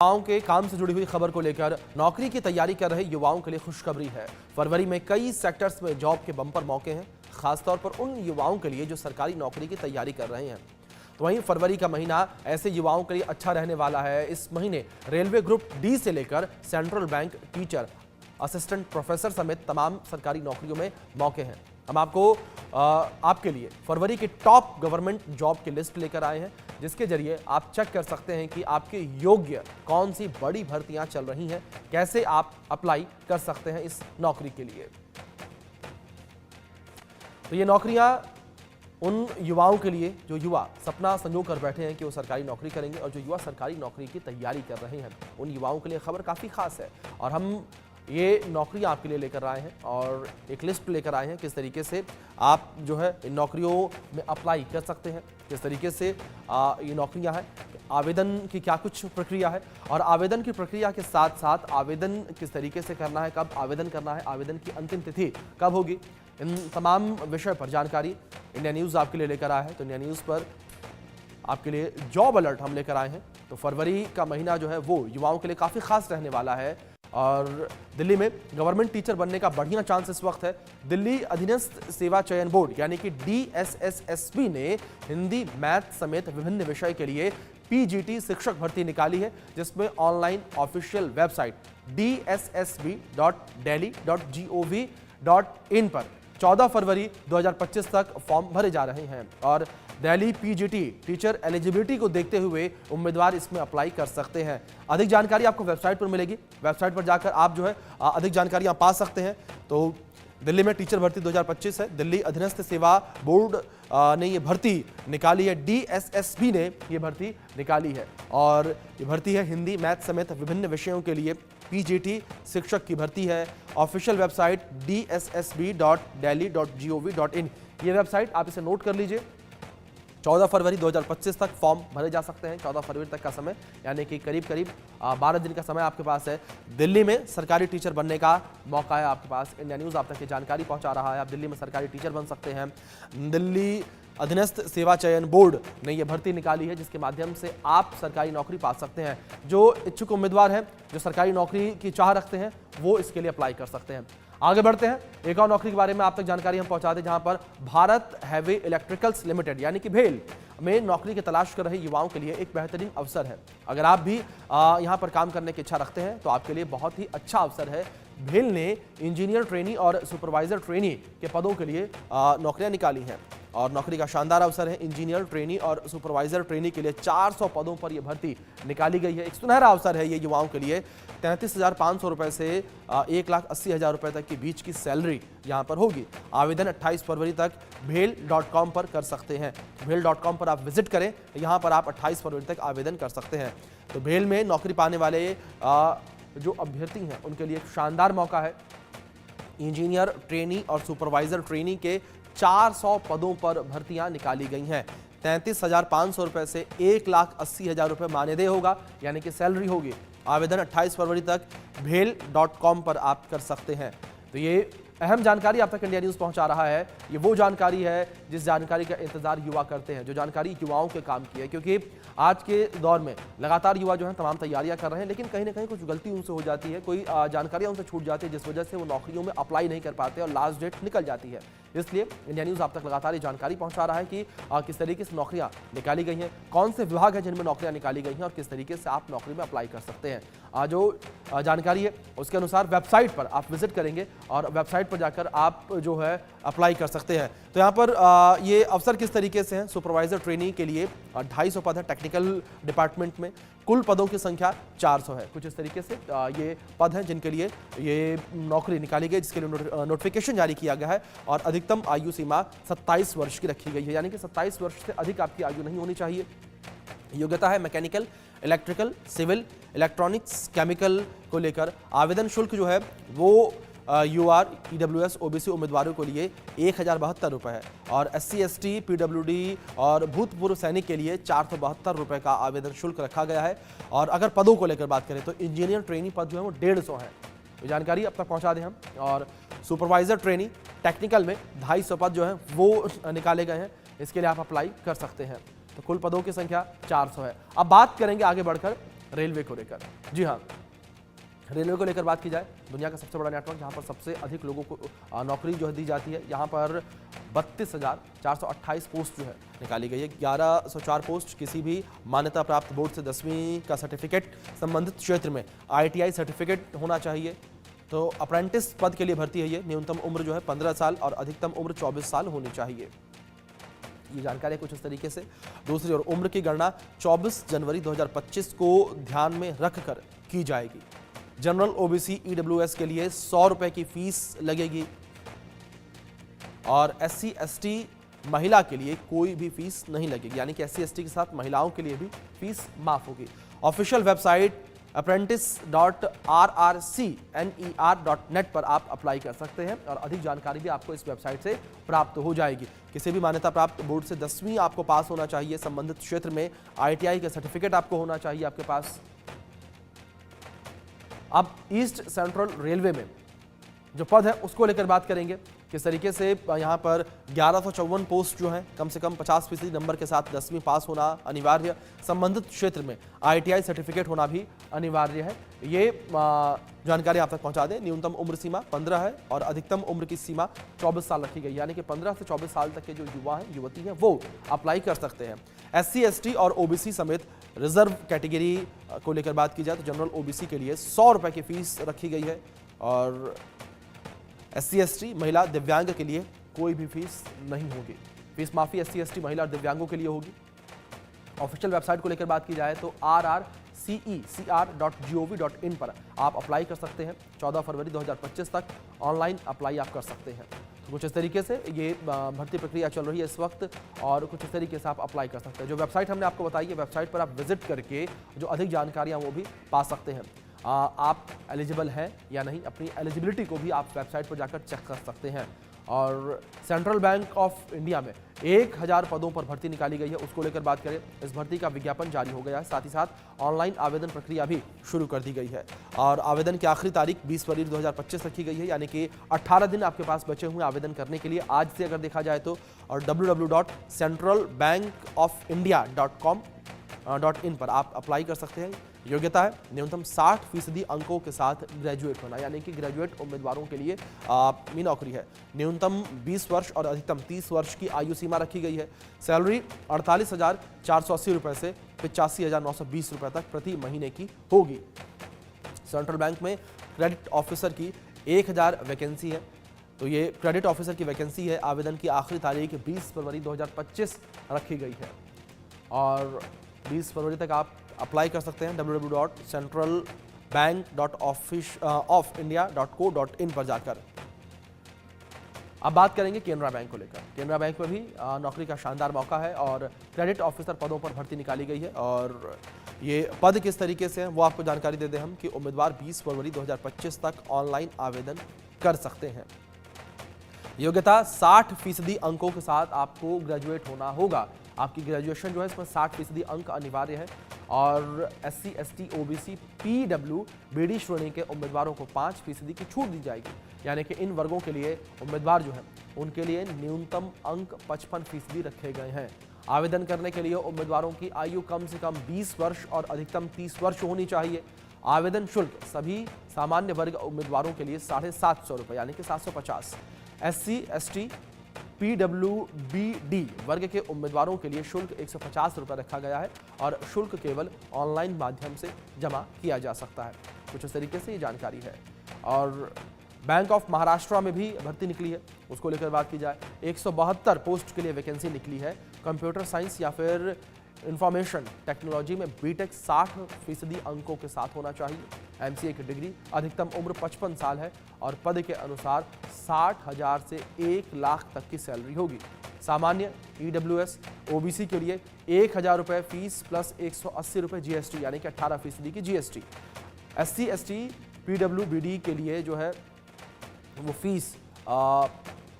युवाओं के काम से जुड़ी हुई खबर को लेकर नौकरी की तैयारी कर रहे युवाओं के लिए खुशखबरी है। फरवरी में कई सेक्टर्स में जॉब के बम्पर मौके हैं, खासतौर पर उन युवाओं के लिए जो सरकारी नौकरी की तैयारी कर रहे हैं। तो वहीं फरवरी का महीना ऐसे युवाओं के लिए अच्छा रहने वाला है। इस महीने रेलवे ग्रुप डी से लेकर central bank, teacher, assistant professor समेत तमाम सरकारी नौकरियों में मौके हैं। हम आपके लिए फरवरी की टॉप गवर्नमेंट जॉब की लिस्ट लेकर आए हैं, जिसके जरिए आप चेक कर सकते हैं कि आपके योग्य कौन सी बड़ी भर्तियां चल रही हैं, कैसे आप अप्लाई कर सकते हैं इस नौकरी के लिए। तो ये नौकरियां उन युवाओं के लिए जो युवा सपना संजो कर बैठे हैं कि वो सरकारी नौकरी करेंगे, और जो युवा सरकारी नौकरी की तैयारी कर रहे हैं उन युवाओं के लिए खबर काफ़ी खास है। और हम ये नौकरियां आपके लिए लेकर आए हैं और एक लिस्ट लेकर आए हैं किस तरीके से आप जो है इन नौकरियों में अप्लाई कर सकते हैं, किस तरीके से ये नौकरियां हैं, आवेदन की क्या कुछ प्रक्रिया है, और आवेदन की प्रक्रिया के साथ साथ आवेदन किस तरीके से करना है, कब आवेदन करना है, आवेदन की अंतिम तिथि कब होगी, इन तमाम विषय पर जानकारी इंडिया न्यूज़ आपके लिए लेकर आया है। तो इंडिया न्यूज़ पर आपके लिए जॉब अलर्ट हम लेकर आए हैं। तो फरवरी का महीना जो है वो युवाओं के लिए काफ़ी खास रहने वाला है, और दिल्ली में गवर्नमेंट टीचर बनने का बढ़िया चांस इस वक्त है। दिल्ली अधीनस्थ सेवा चयन बोर्ड यानी कि DSSSB ने हिंदी, मैथ समेत विभिन्न विषय के लिए PGT शिक्षक भर्ती निकाली है, जिसमें ऑनलाइन ऑफिशियल वेबसाइट dssb.delhi.gov.in पर 14 फरवरी 2025 तक फॉर्म भरे जा रहे हैं। और दिल्ली PGT टीचर एलिजिबिलिटी को देखते हुए उम्मीदवार इसमें अप्लाई कर सकते हैं। अधिक जानकारी आपको वेबसाइट पर मिलेगी, वेबसाइट पर जाकर आप जो है अधिक जानकारी आप पा सकते हैं। तो दिल्ली में टीचर भर्ती 2025 है, दिल्ली अधीनस्थ सेवा बोर्ड ने ये भर्ती निकाली है, DSSB ने ये भर्ती निकाली है, और ये भर्ती है हिंदी, मैथ समेत विभिन्न विषयों के लिए PGT शिक्षक की भर्ती है। ऑफिशियल वेबसाइट dssb.delhi.gov.in, ये वेबसाइट आप इसे नोट कर लीजिए। 14 फरवरी 2025 तक फॉर्म भरे जा सकते हैं। 14 फरवरी तक का समय, यानी कि करीब 12 दिन का समय आपके पास है। दिल्ली में सरकारी टीचर बनने का मौका है आपके पास। इंडिया न्यूज़ आप तक ये जानकारी पहुंचा रहा है, आप दिल्ली में सरकारी टीचर बन सकते हैं। दिल्ली अधीनस्थ सेवा चयन बोर्ड ने यह भर्ती निकाली है, जिसके माध्यम से आप सरकारी नौकरी पा सकते हैं। जो इच्छुक उम्मीदवार हैं, जो सरकारी नौकरी की चाह रखते हैं, वो इसके लिए अप्लाई कर सकते हैं। आगे बढ़ते हैं, एक और नौकरी के बारे में आप तक जानकारी हम पहुंचा दें, जहां पर भारत हैवी इलेक्ट्रिकल्स लिमिटेड यानी कि भेल में नौकरी की तलाश कर रहे युवाओं के लिए एक बेहतरीन अवसर है। अगर आप भी यहां पर काम करने की इच्छा रखते हैं तो आपके लिए बहुत ही अच्छा अवसर है। भेल ने इंजीनियर ट्रेनी और सुपरवाइजर ट्रेनी के पदों के लिए नौकरियां निकाली हैं, और नौकरी का शानदार अवसर है। इंजीनियर ट्रेनी और सुपरवाइजर ट्रेनी के लिए 400 पदों पर यह भर्ती निकाली गई है। एक सुनहरा अवसर है ये युवाओं के लिए। 33,500 रुपये से 1,80,000 रुपये तक के बीच की सैलरी यहाँ पर होगी। आवेदन 28 फरवरी तक भेल.com पर कर सकते हैं। भेल.com पर आप विजिट करें, यहाँ पर आप 28 फरवरी तक आवेदन कर सकते हैं। तो भेल में नौकरी पाने वाले जो अभ्यर्थी हैं उनके लिए एक शानदार मौका है। इंजीनियर ट्रेनी और सुपरवाइजर ट्रेनी के 400 पदों पर भर्तियां निकाली गई हैं। 33,500 रुपये से 1,80,000 रुपये मानदेय होगा, यानी कि सैलरी होगी। आवेदन 28 फरवरी तक भेल.com पर आप कर सकते हैं। तो ये अहम जानकारी आप तक इंडिया न्यूज़ पहुंचा रहा है। ये वो जानकारी है जिस जानकारी का इंतजार युवा करते हैं, जो जानकारी युवाओं के काम की है, क्योंकि आज के दौर में लगातार युवा जो है तमाम तैयारियां कर रहे हैं, लेकिन कहीं ना कहीं कुछ गलती उनसे हो जाती है, कोई जानकारियां उनसे छूट जाती है, जिस वजह से वो नौकरियों में अप्लाई नहीं कर पाते और लास्ट डेट निकल जाती है। इसलिए इंडिया न्यूज़ आप तक लगातार ये जानकारी पहुंचा रहा है कि किस तरीके से नौकरियां निकाली गई हैं, कौन से विभाग हैं जिनमें नौकरियां निकाली गई हैं, और किस तरीके से आप नौकरी में अप्लाई कर सकते हैं। जो जानकारी है उसके अनुसार वेबसाइट पर आप विजिट करेंगे, और वेबसाइट पर जाकर आप जो है अप्लाई कर सकते हैं। तो यहाँ पर ये अवसर किस तरीके से हैं। सुपरवाइजर ट्रेनिंग के लिए 250 पद है टेक्निकल डिपार्टमेंट में। कुल पदों की संख्या 400 है। कुछ इस तरीके से ये पद हैं जिनके लिए ये नौकरी निकाली गई, जिसके लिए नोटिफिकेशन जारी किया गया है, और अधिकतम आयु सीमा 27 वर्ष की रखी गई है, यानी कि 27 वर्ष से अधिक आपकी आयु नहीं होनी चाहिए। योग्यता है mechanical, electrical, civil, electronics, chemical को लेकर। आवेदन शुल्क जो है वो UR, EWS, OBC उम्मीदवारों के लिए 1,072 रुपये है, और SC, ST, PWD और भूतपूर्व सैनिक के लिए 472 रुपये का आवेदन शुल्क रखा गया है। और अगर पदों को लेकर बात करें तो इंजीनियर ट्रेनी पद जो है वो 150 है। ये जानकारी अब तक पहुंचा दें हम। और सुपरवाइजर ट्रेनी टेक्निकल में 250 पद जो है वो निकाले गए हैं, इसके लिए आप अप्लाई कर सकते हैं। तो कुल पदों की संख्या 400 है। अब बात करेंगे आगे बढ़कर रेलवे को लेकर। जी हाँ, रेलवे को लेकर बात की जाए, दुनिया का सबसे बड़ा नेटवर्क जहां पर सबसे अधिक लोगों को नौकरी जो है दी जाती है, यहां पर 32,428 पोस्ट जो है निकाली गई है। 1104 पोस्ट किसी भी मान्यता प्राप्त बोर्ड से 10वीं का सर्टिफिकेट, संबंधित क्षेत्र में ITI सर्टिफिकेट होना चाहिए। तो अप्रेंटिस पद के लिए भर्ती है ये। न्यूनतम उम्र जो है 15 साल और अधिकतम उम्र 24 साल होनी चाहिए। ये जानकारी कुछ इस तरीके से। दूसरी ओर उम्र की गणना 24 जनवरी 2025 को ध्यान में रखकर की जाएगी। जनरल OBC EWS के लिए 100 रुपए की फीस लगेगी और SC ST महिला के लिए कोई भी फीस नहीं लगेगी, यानी कि SC ST के साथ महिलाओं के लिए भी फीस माफ होगी। ऑफिशियल वेबसाइट apprentice.rrcner.net पर आप अप्लाई कर सकते हैं और अधिक जानकारी भी आपको इस वेबसाइट से प्राप्त हो जाएगी। किसी भी मान्यता प्राप्त बोर्ड से 10वीं आपको पास होना चाहिए। संबंधित क्षेत्र में ITI का सर्टिफिकेट आपको होना चाहिए आपके पास। अब ईस्ट सेंट्रल रेलवे में जो पद है उसको लेकर बात करेंगे। किस तरीके से यहाँ पर 1154 पोस्ट जो हैं, कम से कम 50% नंबर के साथ 10वीं पास होना अनिवार्य। संबंधित क्षेत्र में ITI सर्टिफिकेट होना भी अनिवार्य है। ये जानकारी आप तक पहुंचा दें। न्यूनतम उम्र सीमा 15 है और अधिकतम उम्र की सीमा 24 साल रखी गई, यानी कि 15 से 24 साल तक के जो युवा हैं, युवती हैं, वो अप्लाई कर सकते हैं। SC ST और OBC समेत रिजर्व कैटेगरी को लेकर बात की जाए तो जनरल OBC के लिए 100 रुपए की फीस रखी गई है और SC ST महिला दिव्यांग के लिए कोई भी फीस नहीं होगी। फीस माफी SC ST महिला और दिव्यांगों के लिए होगी। ऑफिशियल वेबसाइट को लेकर बात की जाए तो rrcecr.gov.in पर आप अप्लाई कर सकते हैं। 14 फरवरी 2025 तक ऑनलाइन अप्लाई आप कर सकते हैं। तो कुछ इस तरीके से ये भर्ती प्रक्रिया चल रही है इस वक्त और कुछ इस तरीके से आप अप्लाई कर सकते हैं। जो वेबसाइट हमने आपको बताई है, वेबसाइट पर आप विजिट करके जो अधिक जानकारियां वो भी पा सकते हैं। आप एलिजिबल हैं या नहीं, अपनी एलिजिबिलिटी को भी आप वेबसाइट पर जाकर चेक कर सकते हैं। और सेंट्रल बैंक ऑफ इंडिया में 1000 पदों पर भर्ती निकाली गई है, उसको लेकर बात करें। इस भर्ती का विज्ञापन जारी हो गया है, साथ ही साथ ऑनलाइन आवेदन प्रक्रिया भी शुरू कर दी गई है और आवेदन की आखिरी तारीख 20 फरवरी 2025 रखी गई है, यानी कि 18 दिन आपके पास बचे हुए आवेदन करने के लिए आज से अगर देखा जाए तो। और www.centralbankofindia.com.in पर आप अप्लाई कर सकते हैं। योग्यता है न्यूनतम 60% अंकों के साथ ग्रेजुएट होना, यानी कि ग्रेजुएट उम्मीदवारों के लिए नौकरी है। न्यूनतम 20 वर्ष और अधिकतम 30 वर्ष की आयु सीमा रखी गई है। सैलरी 48,480 रुपए से 85,920 रुपए तक प्रति महीने की होगी। सेंट्रल बैंक में क्रेडिट ऑफिसर की 1000 वैकेंसी है, तो ये क्रेडिट ऑफिसर की वैकेंसी है। आवेदन की आखिरी तारीख 20 फरवरी 2025 रखी गई है और 20 फरवरी तक आप अप्लाई कर सकते हैं www.centralbank.ofindia.co.in पर जाकर। अब बात करेंगे केनरा बैंक को लेकर। केनरा बैंक में भी नौकरी का शानदार मौका है और क्रेडिट ऑफिसर पदों पर भर्ती निकाली गई है और ये पद किस तरीके से हैं वो आपको जानकारी दे दें हम कि उम्मीदवार 20 फरवरी 2025 तक ऑनलाइन आवेदन कर सकते हैं। योग्यता 60% अंकों के साथ आपको ग्रेजुएट होना होगा। आपकी ग्रेजुएशन जो है इसमें 60% अंक अनिवार्य है और SC ST OBC PWBD श्रेणी के उम्मीदवारों को 5% की छूट दी जाएगी, यानी कि इन वर्गों के लिए उम्मीदवार जो हैं उनके लिए न्यूनतम अंक 55% रखे गए हैं। आवेदन करने के लिए उम्मीदवारों की आयु कम से कम 20 वर्ष और अधिकतम 30 वर्ष होनी चाहिए। आवेदन शुल्क सभी सामान्य वर्ग उम्मीदवारों के लिए 750 रुपये, यानी कि 750। SC ST PWBD वर्ग के उम्मीदवारों के लिए शुल्क 150 रुपये रखा गया है और शुल्क केवल ऑनलाइन माध्यम से जमा किया जा सकता है। कुछ इस तरीके से ये जानकारी है। और बैंक ऑफ महाराष्ट्र में भी भर्ती निकली है, उसको लेकर बात की जाए। 172 पोस्ट के लिए वैकेंसी निकली है। कंप्यूटर साइंस या फिर इंफॉर्मेशन टेक्नोलॉजी में बीटेक 60% अंकों के साथ होना चाहिए। MCA की डिग्री, अधिकतम उम्र 55 साल है और पद के अनुसार 60,000 से 1 लाख तक की सैलरी होगी। सामान्य EWS OBC के लिए 1000 रुपये फीस प्लस 180 रुपये GST, यानी कि 18% की GST। SC ST PWBD के लिए जो है वो फीस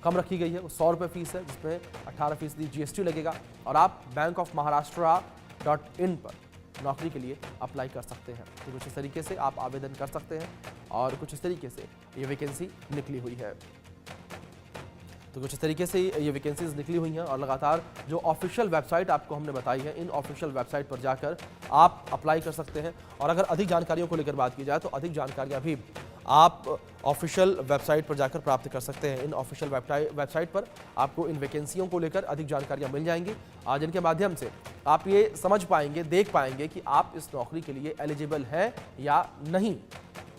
कम रखी गई है, वो 100 रुपये फीस है जिसमें 18% GST लगेगा और आप बैंक ऑफ महाराष्ट्र.in पर नौकरी के लिए अप्लाई कर सकते हैं। तो कुछ इस तरीके से आप आवेदन कर सकते हैं और कुछ इस तरीके से ये वैकेंसी निकली हुई है। तो कुछ इस तरीके से ये वैकेंसीज निकली हुई हैं और लगातार जो ऑफिशियल वेबसाइट आपको हमने बताई है, इन ऑफिशियल वेबसाइट पर जाकर आप अप्लाई कर सकते हैं। और अगर अधिक जानकारियों को लेकर बात की जाए तो अधिक जानकारियां भी आप ऑफिशियल वेबसाइट पर जाकर प्राप्त कर सकते हैं। इन ऑफिशियल वेबसाइट पर आपको इन वैकेंसियों को लेकर अधिक जानकारियां मिल जाएंगी, जिनके माध्यम से आप ये समझ पाएंगे, देख पाएंगे कि आप इस नौकरी के लिए एलिजिबल हैं या नहीं।